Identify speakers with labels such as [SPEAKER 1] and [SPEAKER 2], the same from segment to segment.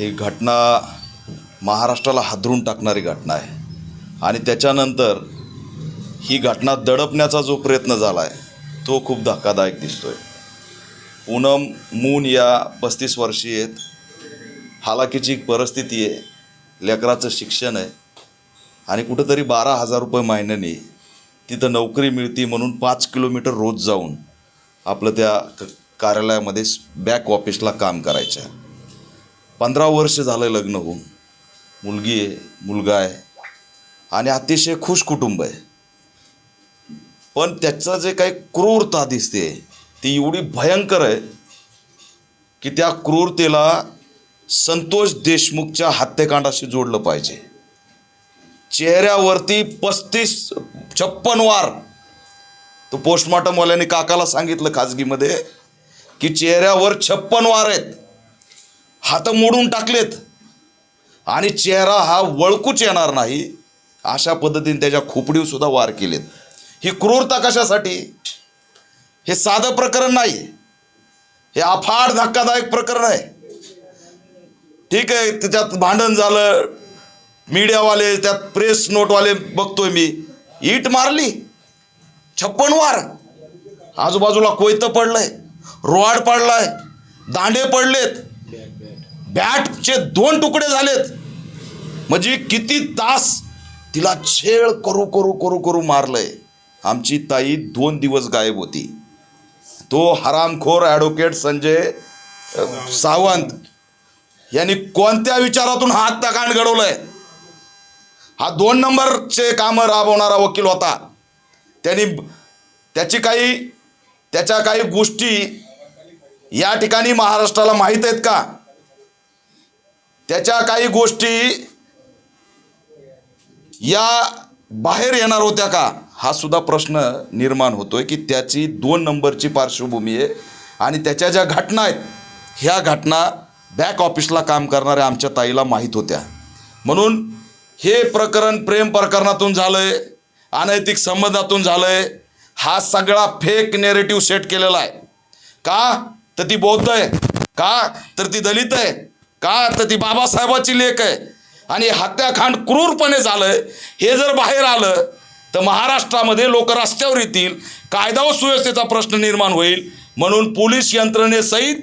[SPEAKER 1] ही घटना महाराष्ट्राला हादरून टाकणारी घटना आहे आणि त्याच्यानंतर ही घटना दडपण्याचा जो प्रयत्न झाला आहे तो खूप धक्कादायक दिसतो आहे. पूनम मून या 35 वर्षीय आहेत. हालाकीची परिस्थिती आहे, लेकराचं शिक्षण आहे आणि कुठंतरी 12,000 रुपये महिन्याने तिथं नोकरी मिळती म्हणून 5 किलोमीटर रोज जाऊन आपलं त्या कार्यालयामध्ये बॅक ऑफिसला काम करायचं आहे. 15 वर्ष झालं लग्न होऊन, मुलगी आहे, मुलगा आहे आणि अतिशय खुश कुटुंब आहे. पण त्याचं जे काही क्रूरता दिसते ती एवढी भयंकर आहे की त्या क्रूरतेला संतोष देशमुखच्या हत्याकांडाशी जोडलं पाहिजे. चेहऱ्यावरती 56 वार. तो पोस्टमॉर्टमवाल्याने काकाला सांगितलं खाजगीमध्ये की चेहऱ्यावर 56 वार आहेत, हात मोडून टाकलेत आणि चेहरा हा वळकूच येणार नाही अशा पद्धतीने त्याच्या खोपडीवर सुद्धा वार केलेत. ही क्रूरता कशासाठी? हे साधं प्रकरण नाही, हे अफाट धक्कादायक प्रकरण आहे. ठीक आहे, त्याच्यात भांडण झालं, मीडियावाले त्यात प्रेस नोटवाले बघतोय मी, ईट मारली, 56 वार, आजूबाजूला कोयतं पडलंय, रोहाड पडलाय, दांडे पडलेत, बॅटचे 2 तुकडे झालेत. म्हणजे किती तास तिला छेळ करू करू करू करू मारलंय. आमची ताई 2 दिवस गायब होती. तो हरामखोर ॲडव्होकेट संजय सावंत यांनी कोणत्या विचारातून हा हत्याकांड घडवलंय? हा 2 नंबरचे कामं राबवणारा वकील होता. त्याच्या काही गोष्टी या ठिकाणी महाराष्ट्राला माहीत आहेत का? त्याच्या काही गोष्टी या बाहेर येणार होत्या का? हा सुद्धा प्रश्न निर्माण होतोय की त्याची 2 नंबरची पार्श्वभूमी आहे आणि त्याच्या ज्या घटना आहेत ह्या घटना बॅक ऑफिसला काम करणाऱ्या आमच्या ताईला माहीत होत्या. म्हणून हे प्रकरण प्रेम प्रकरणातून झालंय, अनैतिक संबंधातून झालंय. हा सगळा फेक नेरेटिव्ह सेट केलेला आहे. का तर ती बौद्ध आहे, का तर ती दलित आहे, का तर ती बाबासाहेबाची लेक आहे. आणि हत्याकांड क्रूरपणे झालंय हे जर बाहेर आलं तर महाराष्ट्रामध्ये लोक रस्त्यावर येतील, कायदा व सुव्यवस्थेचा प्रश्न निर्माण होईल. म्हणून पोलीस यंत्रणेसहित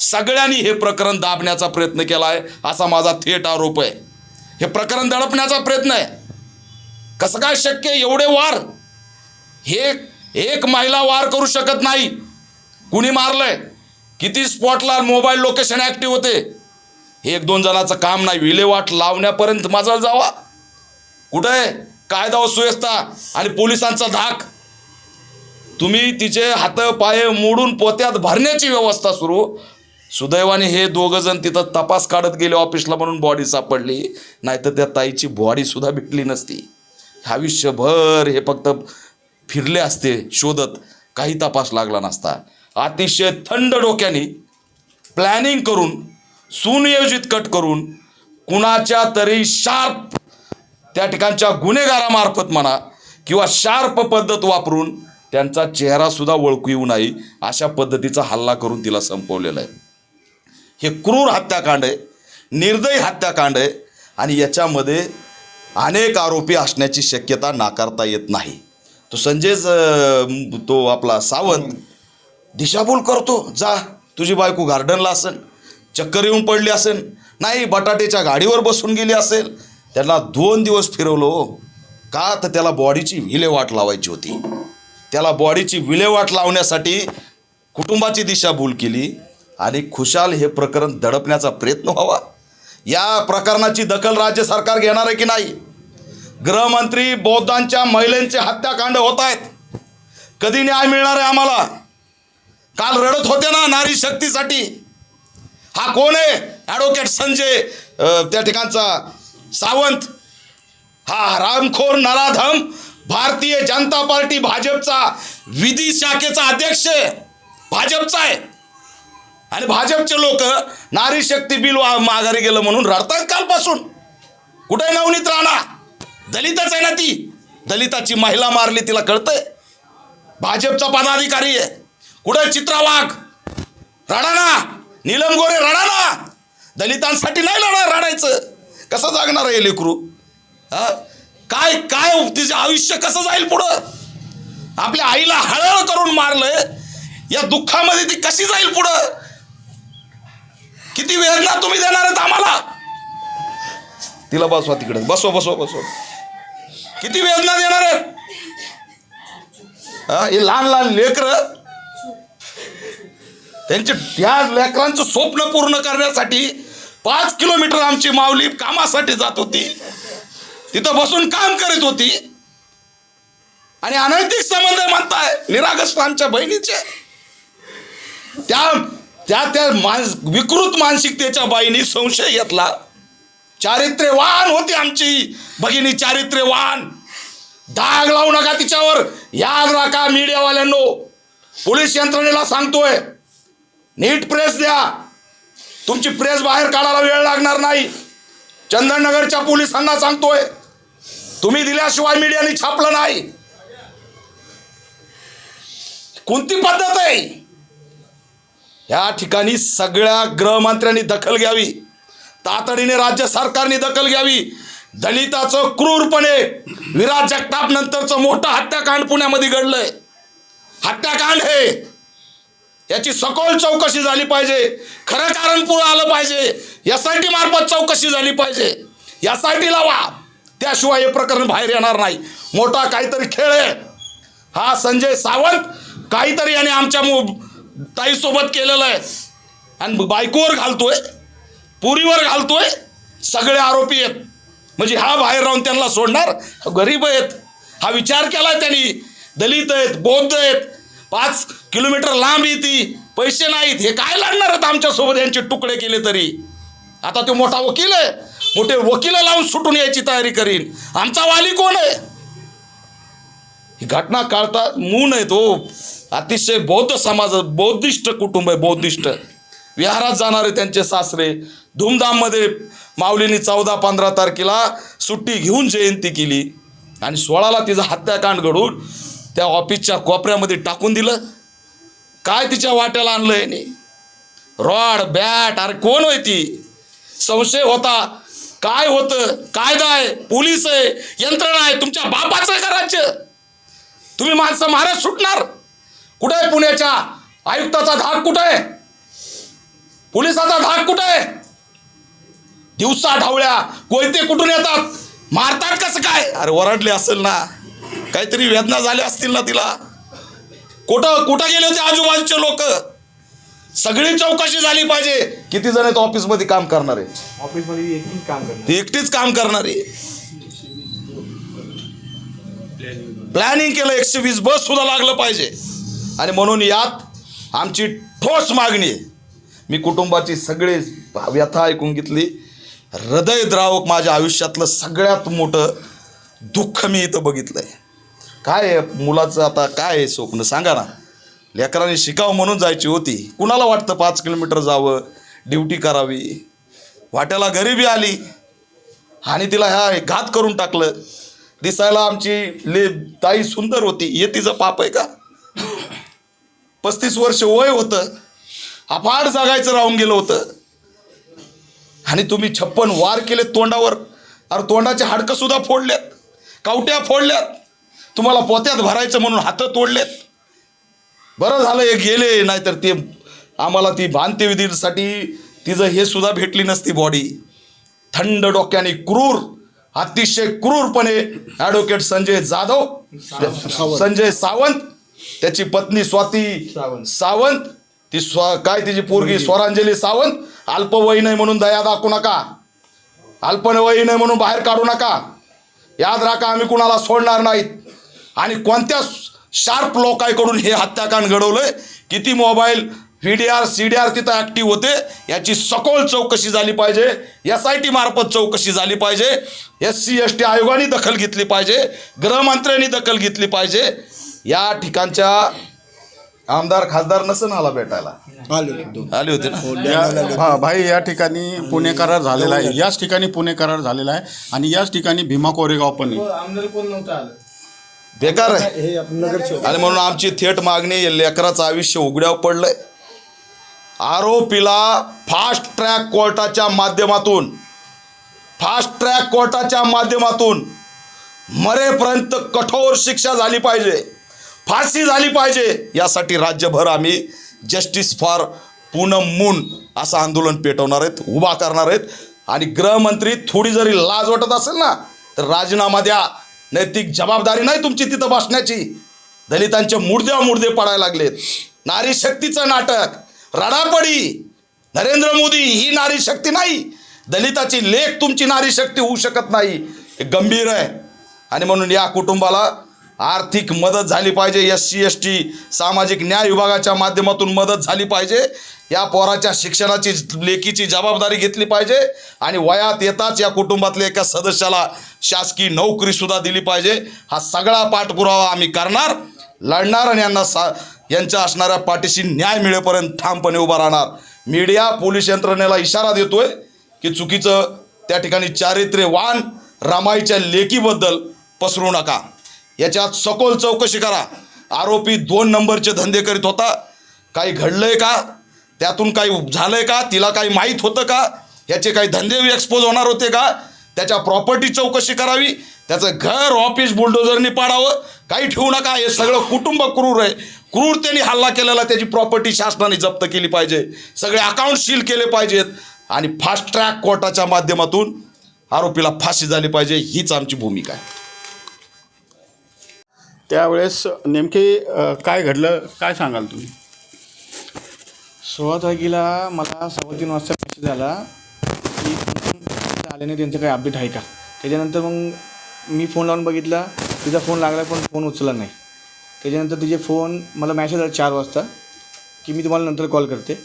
[SPEAKER 1] सगळ्यांनी हे प्रकरण दाबण्याचा प्रयत्न केला आहे असा माझा थेट आरोप आहे. हे प्रकरण दडपण्याचा प्रयत्न आहे. कसं काय शक्य? एवढे वार हे एक महिला वार करू शकत नाही. कुणी मारलंय? किती स्पॉटला मोबाईल लोकेशन ॲक्टिव्ह होते? हे 1-2 जणांचं काम नाही. विल्हेवाट लावण्यापर्यंत मजा जावा. कुठं आहे कायदा व सुव्यवस्था आणि पोलिसांचा धाक? तुम्ही तिचे हात पाय मोडून पोत्यात भरण्याची व्यवस्था सुरू. सुदैवाने हे 2 जण तिथं तपास काढत गेले ऑफिसला म्हणून बॉडी सापडली, नाहीतर त्या ताईची बॉडी सुद्धा भेटली नसती. आयुष्यभर हे फक्त फिरले असते शोधत, काही तपास लागला नसता. अतिशय थंड डोक्याने प्लॅनिंग करून, सुनियोजित कट करून, कुणाच्या तरी शार्प त्या ठिकाणच्या गुन्हेगारामार्फत म्हणा किंवा शार्प पद्धत वापरून त्यांचा चेहरासुद्धा ओळखू येऊ नये अशा पद्धतीचा हल्ला करून तिला संपवलेला आहे. हे क्रूर हत्याकांड आहे, निर्दयी हत्याकांड आहे आणि याच्यामध्ये अनेक आरोपी असण्याची शक्यता नाकारता येत नाही. तो तो आपला सावंत दिशाभूल करतो. जा, तुझी बायको गार्डनला असेल, चक्कर येऊन पडली असेल, नाही बटाट्याच्या गाडीवर बसून गेली असेल. त्याला 2 दिवस फिरवलं हो. का तर त्याला बॉडीची विल्हेवाट लावायची होती. त्याला बॉडीची विल्हेवाट लावण्यासाठी कुटुंबाची दिशाभूल केली आणि खुशाल हे प्रकरण दडपण्याचा प्रयत्न व्हावा. या प्रकरणाची दखल राज्य सरकार घेणार आहे की नाही? गृहमंत्री बौद्धांच्या महिलांचे हत्याकांड होत आहेत, कधी न्याय मिळणार आहे आम्हाला? काल रडत होते ना नारी शक्तीसाठी. हा कोण आहे? ॲडव्होकेट संजय त्या ठिकाणचा सावंत. हा रामखोर नराधम भारतीय जनता पार्टी भाजपचा विधी शाखेचा अध्यक्ष भाजपचा आहे आणि भाजपचे लोक नारी शक्ती बिल माघारी गेलं म्हणून रडतात कालपासून. कुठे नवनीत राणा? दलितच आहे ना ती. दलिताची महिला मारली, तिला कळतंय? भाजपचा पदाधिकारी आहे. कुठे चित्रा वाघ? रडा ना. नीलम गोरे रडा ना. दलितांसाठी नाही रडायचं. कसं जागणार आहे लेकरू? हा, काय काय तिचं आयुष्य कसं जाईल पुढं? आपल्या आईला हळहळ करून मारलंय, या दुःखामध्ये ती कशी जाईल पुढं? किती वेदना तुम्ही देणार आहेत आम्हाला? तिला बसवा तिकडे, बसवा बसवा बसवा. किती वेदना देणार आहेत? हे लहान लहान लेकरं, त्यांच्या त्या लेकरांचं स्वप्न पूर्ण करण्यासाठी 5 किलोमीटर आमची माऊली कामासाठी जात होती, तिथं बसून काम करीत होती, आणि अनैतिक संबंध म्हणताय निरागस आमच्या बहिणीचे. त्या त्या त्या विकृत मानसिकतेच्या बाईंनी संशय घेतला. चारित्र्यवान होती आमची भगिनी, चारित्र्यवान. डाग लावू नका तिच्यावर, याद राखा मीडियावाल्यांनो. पोलीस यंत्रणेला सांगतोय, नीट प्रेस द्या. तुमची प्रेस बाहेर काढायला वेळ लागणार नाही. चंदननगरच्या पोलिसांना सांगतोय, तुम्ही दिल्याशिवाय मीडियाने छापलं नाही. कोणती पद्धत आहे? या ठिकाणी सगळ्या गृहमंत्र्यांनी दखल घ्यावी, तातडीने राज्य सरकारने दखल घ्यावी. दलिताचं क्रूरपणे विराज जगताप नंतरचं मोठं हत्याकांड पुण्यामध्ये घडलंय. हत्याकांड हे, याची सखोल चौकशी झाली पाहिजे. खरं कारण पुढं आलं पाहिजे. SIT मार्फत चौकशी झाली पाहिजे. SIT लावा, त्याशिवाय हे प्रकरण बाहेर येणार नाही. मोठा काहीतरी खेळ आहे हा. संजय सावंत काहीतरी याने आमच्या ताईसोबत केलेलं आहे, आणि बायकोवर घालतोय, पुरीवर घालतोय. सगळे आरोपी आहेत. म्हणजे हा बाहेर राहून त्यांना सोडणार? गरीब आहेत. हा विचार केलाय त्यांनी. दलित आहेत, बौद्ध आहेत, 5 किलोमीटर लांब येते, पैसे नाहीत, हे काय लढणार आहेत आमच्यासोबत? यांचे तुकडे केले तरी. आता तो मोठा वकील आहे, मोठे वकील लावून सुटून यायची तयारी करीन. आमचा वाली कोण आहे? ही घटना काढता मून आहे तो. अतिशय बौद्ध समाज, बौद्धिस्ट कुटुंब आहे, बौद्धिस्ट. विहारात जाणारे त्यांचे सासरे. धूमधाममध्ये माऊलींनी 14-15 तारखेला सुट्टी घेऊन जयंती केली, आणि 16ला तिचा हत्याकांड घडून त्या ऑफिसच्या कोपऱ्यामध्ये टाकून दिलं. काय तिच्या वाट्याला आणलं याने? Rod, bat. अरे कोण होय ती? संशय होता. काय होतं? कायदा आहे, पोलीस आहे, यंत्रणा आहे. तुमच्या बापाचं आहे का राज्य? तुम्ही माणसं महाराज सुटणार? कुठे आहे पुण्याच्या आयुक्ताचा धाक? कुठे आहे पोलिसाचा धाक? कुठे आहे? दिवसा ढावळ्या कोयते कुठून येतात? मारतात कसं काय? अरे ओरडले असेल ना, काहीतरी वेदना झाल्या असतील ना तिला. कुठं कुठं गेले होते आजूबाजूचे लोक? सगळी चौकशी झाली पाहिजे. किती जण आहेत ऑफिसमध्ये काम करणारे?
[SPEAKER 2] ऑफिसमध्ये एकटीच काम करणार.
[SPEAKER 1] ती एकटीच काम करणारी. प्लॅनिंग केलं. 120 बस सुद्धा लागलं पाहिजे. आणि म्हणून यात आमची ठोस मागणी आहे. मी कुटुंबाची सगळे व्यथा ऐकून घेतली. हृदयद्रावक माझ्या आयुष्यातलं सगळ्यात मोठं दुःख मी इथं बघितलंय. काय आहे मुलाचं आता? काय आहे स्वप्न सांगा ना? लेकरांनी शिकावं म्हणून जायची होती. कुणाला वाटतं 5 किलोमीटर जावं, ड्युटी करावी? वाट्याला गरिबी आली आणि तिला ह्या घात करून टाकलं. दिसायला आमची ताई सुंदर होती, हे तिचं पाप आहे का? 35 वर्ष वय होतं, अफाट जगायचं राहून गेलं होतं, आणि तुम्ही 56 वार केले तोंडावर. अरे तोंडाचे हाडकं सुद्धा फोडल्यात, कावट्या फोडल्यात. तुम्हाला पोत्यात भरायचं म्हणून हातं तोडलेत. बरं झालं हे गेले, नाहीतर ते आम्हाला ती भांत्यविधीसाठी तिचं हे सुद्धा भेटली नसती बॉडी. थंड डोक्याने क्रूर, अतिशय क्रूरपणे ॲडव्होकेट संजय सावंत, त्याची पत्नी स्वाती सावंत, ती काय तिची पोरगी स्वरांजली सावंत. अल्पवयीन आहे म्हणून दया दाखवू नका, अल्पवयीन आहे म्हणून बाहेर काढू नका. याद राखा, आम्ही कुणाला सोडणार नाहीत. आणि कोणत्या शार्प लोकांकडून हे हत्याकांड घडवलंय, किती मोबाईल VDR CDR तिथं ॲक्टिव्ह होते, याची सखोल चौकशी झाली पाहिजे. SIT मार्फत चौकशी झाली पाहिजे. SC ST आयोगाने दखल घेतली पाहिजे, गृहमंत्र्यांनी दखल घेतली पाहिजे. या ठिकाणच्या आमदार खासदार नसन आला भेटायला, आले होते ना?
[SPEAKER 3] हा भाई, या ठिकाणी पुणे करार झालेला आहे. याच ठिकाणी पुणे करार झालेला आहे, आणि याच ठिकाणी भीमा कोरेगाव पण आहे.
[SPEAKER 2] आमदार कोण नव्हतं आलं,
[SPEAKER 1] बेकार आहे. आणि म्हणून आमची थेट मागणी, लेकराचं आयुष्य उघड्यावर पडलंय. आरोपीला फास्ट ट्रॅक कोर्टाच्या माध्यमातून मरेपर्यंत कठोर शिक्षा झाली पाहिजे, फाशी झाली पाहिजे, यासाठी राज्यभर आम्ही जस्टिस फॉर पूनम मून असं आंदोलन पेटवणार आहेत, उभा करणार आहेत. आणि गृहमंत्री थोडी जरी लाज वाटत असेल ना तर राजीनामा द्या. नैतिक जबाबदारी नाही तुमची तिथं बसण्याची. दलितांचे मुर्दे पडायला लागलेत. नारी शक्तीचं नाटक, रडापडी. नरेंद्र मोदी ही नारी शक्ती नाही. दलिताची लेख तुमची नारी शक्ती होऊ शकत नाही. हे गंभीर आहे. आणि म्हणून या कुटुंबाला आर्थिक मदत झाली पाहिजे. SC ST सामाजिक न्याय विभागाच्या माध्यमातून मदत झाली पाहिजे. या पोराच्या शिक्षणाची लेखीची जबाबदारी घेतली पाहिजे. आणि वयात येताच या कुटुंबातल्या एका सदस्याला शासकीय नोकरीसुद्धा दिली पाहिजे. हा सगळा पाठपुरावा आम्ही करणार, लढणार आणि यांच्या असणाऱ्या पाठीशी न्याय मिळेपर्यंत ठामपणे उभा राहणार. मीडिया पोलीस यंत्रणेला इशारा देतोय की चुकीचं त्या ठिकाणी चारित्र्यवान रमाईच्या लेकीबद्दल पसरू नका. याच्यात सखोल चौकशी करा. आरोपी 2 नंबरचे धंदे करीत होता. काही घडलंय का? त्यातून काही झालंय का? तिला काही माहीत होतं का? याचे काही धंदे एक्सपोज होणार होते का? त्याच्या प्रॉपर्टी चौकशी करावी. त्याचं घर ऑफिस बुलडोझरनी पाडावं. काही ठेवू नका. हे सगळं कुटुंब क्रूर आहे. क्रूरतेने हल्ला केलेला त्याची प्रॉपर्टी शासनाने जप्त केली पाहिजे. सगळे अकाउंट सील केले पाहिजेत. आणि फास्ट ट्रॅक कोर्टाच्या माध्यमातून आरोपीला फाशी झाली पाहिजे. हीच आमची भूमिका आहे.
[SPEAKER 3] त्यावेळेस नेमके काय घडलं, काय सांगाल तुम्ही?
[SPEAKER 2] 16 तारखेला मला 3:15 वाजता मेसेज आला की आल्याने त्यांचं काही अपडेट आहे का. त्याच्यानंतर मग मी फोन लावून बघितला, तिचा फोन लागला पण फोन उचलला नाही. त्याच्यानंतर तिचे फोन मला मेसेज आला 4 वाजता की मी तुम्हाला नंतर कॉल करते.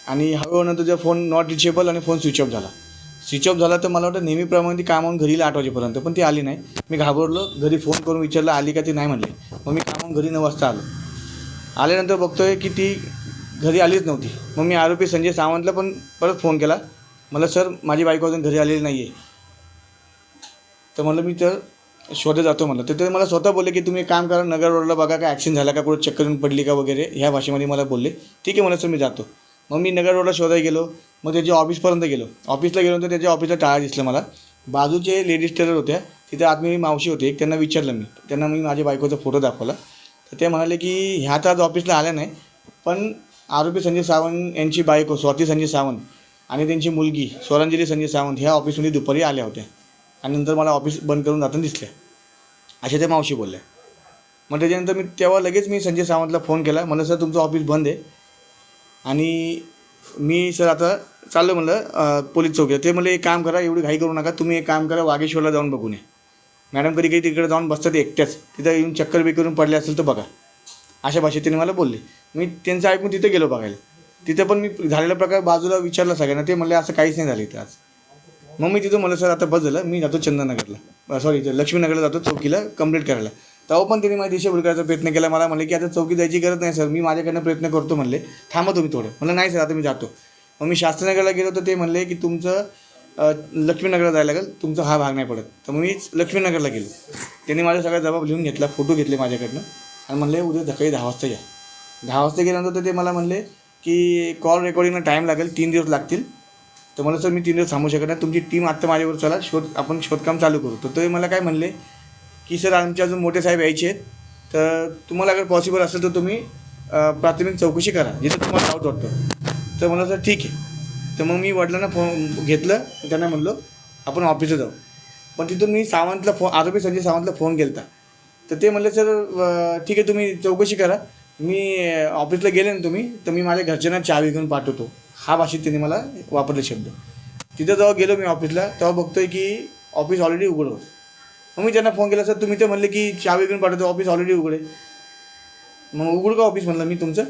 [SPEAKER 2] आणि हळूहळू नंतर तिचा फोन नॉट रिचेबल आणि फोन स्विच ऑफ झाला. स्विच ऑफ झाला तर मला वाटतं नेहमीप्रमाणे ती कामावून घरी 8 वाजेपर्यंत, पण ती आली नाही. मी घाबरलो. घरी फोन करून विचारलं आली का, ती नाही म्हणले. मग मी कामावून घरी 9 वाजता आलो. आल्यानंतर बघतोय की ती घरी आलीच नव्हती. मग मी आरोपी संजय सावंतला पण परत फोन केला. मला सर माझी बायको अजून घरी आलेली नाही आहे. तर म्हणलं मी तर शोधत जातो म्हणलं. तर ते मला स्वतः बोलले की तुम्ही एक काम करा, नगर रोडला बघा काय ॲक्सिडेंट झाला का, कुठं चक्कर येऊन पडली का वगैरे, ह्या भाषेमध्ये मला बोलले. ठीक आहे म्हणलं सर मी जातो. मग मी नगर रोडला शोधायला गेलो. मग त्याच्या ऑफिसपर्यंत गेलो. ऑफिसला गेलो तर त्याच्या ऑफिसला टाळा दिसलं मला. बाजूचे लेडीज टेलर होत्या, तिथे आतमध्ये मावशी होते एक. त्यांना विचारलं मी, त्यांना मी माझ्या बायकोचा फोटो दाखवला. तर ते म्हणाले की ह्या तर आज ऑफिसला आल्या नाही, पण आरोपी संजय सावंत यांची बायको स्वाती संजय सावंत आणि त्यांची मुलगी स्वरांजली संजय सावंत ह्या ऑफिसमध्ये दुपारी आल्या होत्या. आणि नंतर मला ऑफिस बंद करून जाताना दिसल्या, अशा त्या मावशी बोलल्या. मग त्याच्यानंतर तेव्हा लगेच मी संजय सावंतला फोन केला. म्हणलं सर तुमचं ऑफिस बंद आहे आणि मी सर आता चाललो म्हणलं पोलीस चौकीला. ते म्हणले एक काम करा, एवढी घाई करू नका, तुम्ही एक काम करा वागेश्वरला जाऊन बघून या. मॅडम कधी काही तिकडे जाऊन बसतात एकट्याच, तिथं येऊन चक्कर बिकरून पडले असेल तर बघा, अशा भाषेत त्यांनी मला बोलले. मी त्यांचं ऐकून तिथे गेलो बघायला. तिथं पण मी झालेला प्रकार बाजूला विचारला सगळ्यांना. ते म्हणले असं काहीच नाही झालं इथं आज. मग मी तिथं म्हणलं सर आता बस झालं, मी जातो चंदननगरला, सॉरी लक्ष्मीनगरला जातो चौकीला कंप्लीट करायला. तेव्हा पण त्यांनी माझी दिशाभूल करायचा प्रयत्न केला. मला म्हणले की आता चौकी जायची गरज नाही सर, मी माझ्याकडनं प्रयत्न करतो म्हणले, थांबा तुम्ही थोडं. म्हणलं नाही सर आता मी जातो. मग मी शास्त्रीनगरला गेलो तर ते म्हणले की तुमचं लक्ष्मीनगरला जायला लागेल, तुमचा हा भाग नाही पडत. तर मग मी लक्ष्मीनगरला गेलो. त्यांनी माझा सगळा जबाब लिहून घेतला, फोटो घेतले माझ्याकडनं आणि म्हणले उद्या सकाळी 10 वाजता या. 10 वाजता गेल्यानंतर ते मला म्हणले की कॉल रेकॉर्डिंगला टाईम लागेल, 3 दिवस लागतील. तर मला सर मी 3 दिवस थांबू शकत नाही, तुमची टीम आत्ता माझ्यावर चला, आपण शोधकाम चालू करू. तर ते मला काय म्हणले की सर आमचे अजून मोठे साहेब यायचे आहेत, तर तुम्हाला अगर पॉसिबल असेल तर तुम्ही प्राथमिक चौकशी करा जिथं तुम्हाला डाऊट वाटतो. तर मला सर ठीक आहे. तर मग मी वडिलांना फोन घेतलं, त्यांना म्हणलो आपण ऑफिसला जाऊ. पण तिथून मी सावंतला आरोपी संजय सावंतला फोन केला. तर ते म्हणले सर ठीक आहे तुम्ही चौकशी करा, मी ऑफिसला गेले ना तुम्ही तर मी माझ्या घरच्यांना चावी घेऊन पाठवतो, हा भाषेत त्यांनी मला वापरले शब्द. तिथं जेव्हा गेलो मी ऑफिसला तेव्हा बघतोय की ऑफिस ऑलरेडी उघड होतं. मग मी त्यांना फोन केला सर तुम्ही तर म्हणले की चावी घेऊन पाठवतो, ऑफिस ऑलरेडी उघड आहे. मग उघड का ऑफिस म्हणलं मी तुमचं.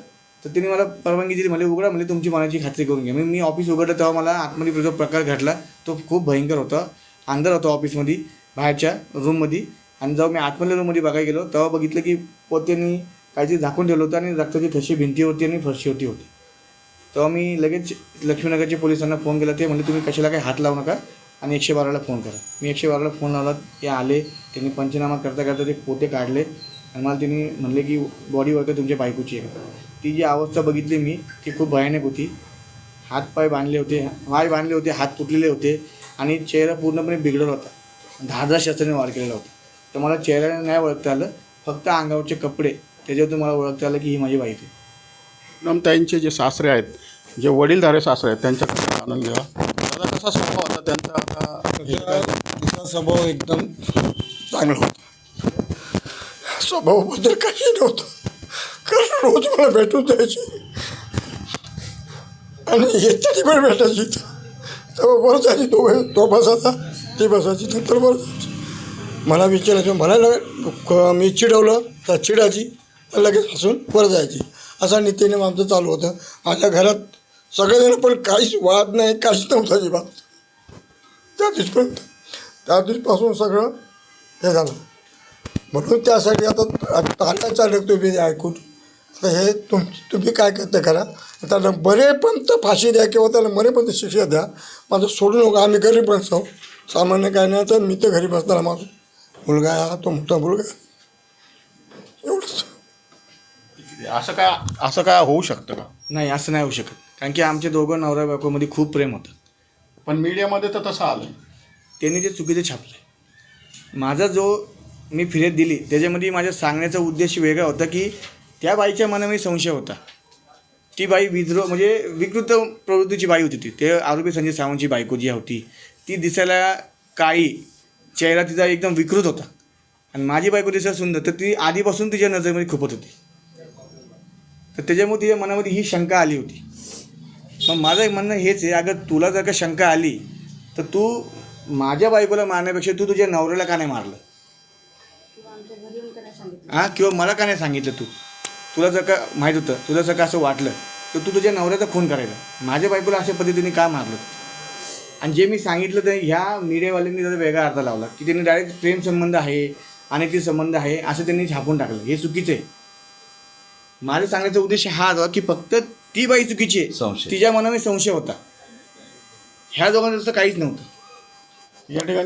[SPEAKER 2] तर त्यांनी मला परवानगी दिली, म्हणजे उघडा म्हणजे तुमची मनाची खात्री करून घ्या. मी ऑफिस उघडलं तेव्हा मला आतमध्ये जो प्रकार घडला तो खूप भयंकर होता. अंधार होता ऑफिसमध्ये बाहेरच्या रूममध्ये. आणि जेव्हा मी आतमधल्या रूममध्ये बघायला गेलो तेव्हा बघितलं की पोत्यांनी काहीतरी झाकून ठेवलं होतं आणि रक्ताची ठशी भिंतीवरती आणि फरशीवरती होती. तेव्हा मी लगेच लक्ष्मीनगरच्या पोलिसांना फोन केला. ते म्हणले तुम्ही कशाला काही हात लावू नका आणि 112ला फोन करा. मी 112ला फोन लावला, ते आले. त्यांनी पंचनामा करता करता ते पोते काढले आणि मला तिने म्हणले की बॉडी वगैरे तुमच्या बायकोची आहे. ती जी अवस्था बघितली मी ती खूप भयानक होती. हातपाय बांधले होते, पाय बांधले होते, हात तुटलेले होते आणि चेहरा पूर्णपणे बिघडला होता. 10 शस्त्राने वार केलेला होता. तर मला चेहऱ्याने नाही ओळखता आलं, फक्त अंगावरचे कपडे त्याच्यातून मला ओळखता आलं की ही माझी वाईफ आहे.
[SPEAKER 3] मॅडम त्यांचे जे सासरे आहेत, जे वडीलधारे सासरे आहेत, त्यांच्याकडे जाणून घ्या. दादा कसा स्वभाव होता त्यांचा? आता
[SPEAKER 4] तिचा स्वभाव एकदम चांगला होता. स्वभावाबद्दल काही नव्हतं, कारण रोज मला भेटून जायची आणि येताना पण भेटायची. तेव्हा बरं झाली, तो बसायचा, ती बसायची, नंतर बरं जायची. मला विचारायचं, म्हणायला मी चिडवलं तर चिडायची, लगेच हसून वर जायची. असा नीतीने आमचं चालू होतं. माझ्या घरात सगळेजण पण काहीच वाद नाही, काहीच नव्हतं अजिबात त्या दिवसपर्यंत. त्या दिवसपासून सगळं हे झालं. म्हणून त्यासाठी आता ताल्या चालक तुम्ही ऐकून आता हे तुम्ही काय करता करा. त्याला बरेपर्यंत फाशी द्या किंवा त्याला मरेपर्यंत शिक्षा द्या. माझं सोडू नका. आम्ही गरीब माणसं, सामान्य काय नाही. तर मी तर घरी बसणार, माझा मुलगा आहे, तो मोठा मुलगा आहे, एवढंच.
[SPEAKER 3] असं काय होऊ शकतं का?
[SPEAKER 2] नाही, असं नाही होऊ शकत, कारण की आमच्या दोघं नवरा बायकोमध्ये खूप प्रेम होतं.
[SPEAKER 3] पण मीडियामध्ये तर तसं आलं.
[SPEAKER 2] त्यांनी ते चुकीचं छापलं. माझा जो मी फिर्याद दिली त्याच्यामध्ये माझ्या सांगण्याचा उद्देश वेगळा होता की त्या बाईच्या मनामध्ये संशय होता. ती बाई म्हणजे विकृत प्रवृत्तीची बाई होती. ते आरोपी संजय सावंतची बायको जी होती ती दिसायला काळी, चेहरा तिचा एकदम विकृत होता आणि माझी बायको दिसायला सुंदर. तर ती आधीपासून तिच्या नजरेमध्ये खूपच होती. तर त्याच्यामुळे तिच्या मनामध्ये ही शंका आली होती. मग माझं एक म्हणणं हेच आहे, अगर तुला जर का शंका आली तर तू माझ्या बायकोला मारण्यापेक्षा तू तुझ्या नवऱ्याला का नाही मारलं? हां, किंवा मला का नाही सांगितलं? तुला जर का माहीत होतं, तुला जर का असं वाटलं तर तू तुझ्या नवऱ्याचा खून करायला. माझ्या बायकोला अशा पद्धतीने का मारलं? आणि जे मी सांगितलं तर ह्या मीडियावाल्यांनी त्याचा वेगळा अर्थ लावला की त्यांनी डायरेक्ट प्रेम संबंध आहे, अनैतिक संबंध आहे असं त्यांनी छापून टाकलं. हे चुकीचं आहे. माझं सांगण्याचा उद्देश हा होता की फक्त ती बाई चुकीची आहे,
[SPEAKER 1] संशय.
[SPEAKER 2] तिच्या मनामध्ये संशय होता. ह्या दोघांचं तसं काहीच नव्हतं.
[SPEAKER 3] या ठिकाणी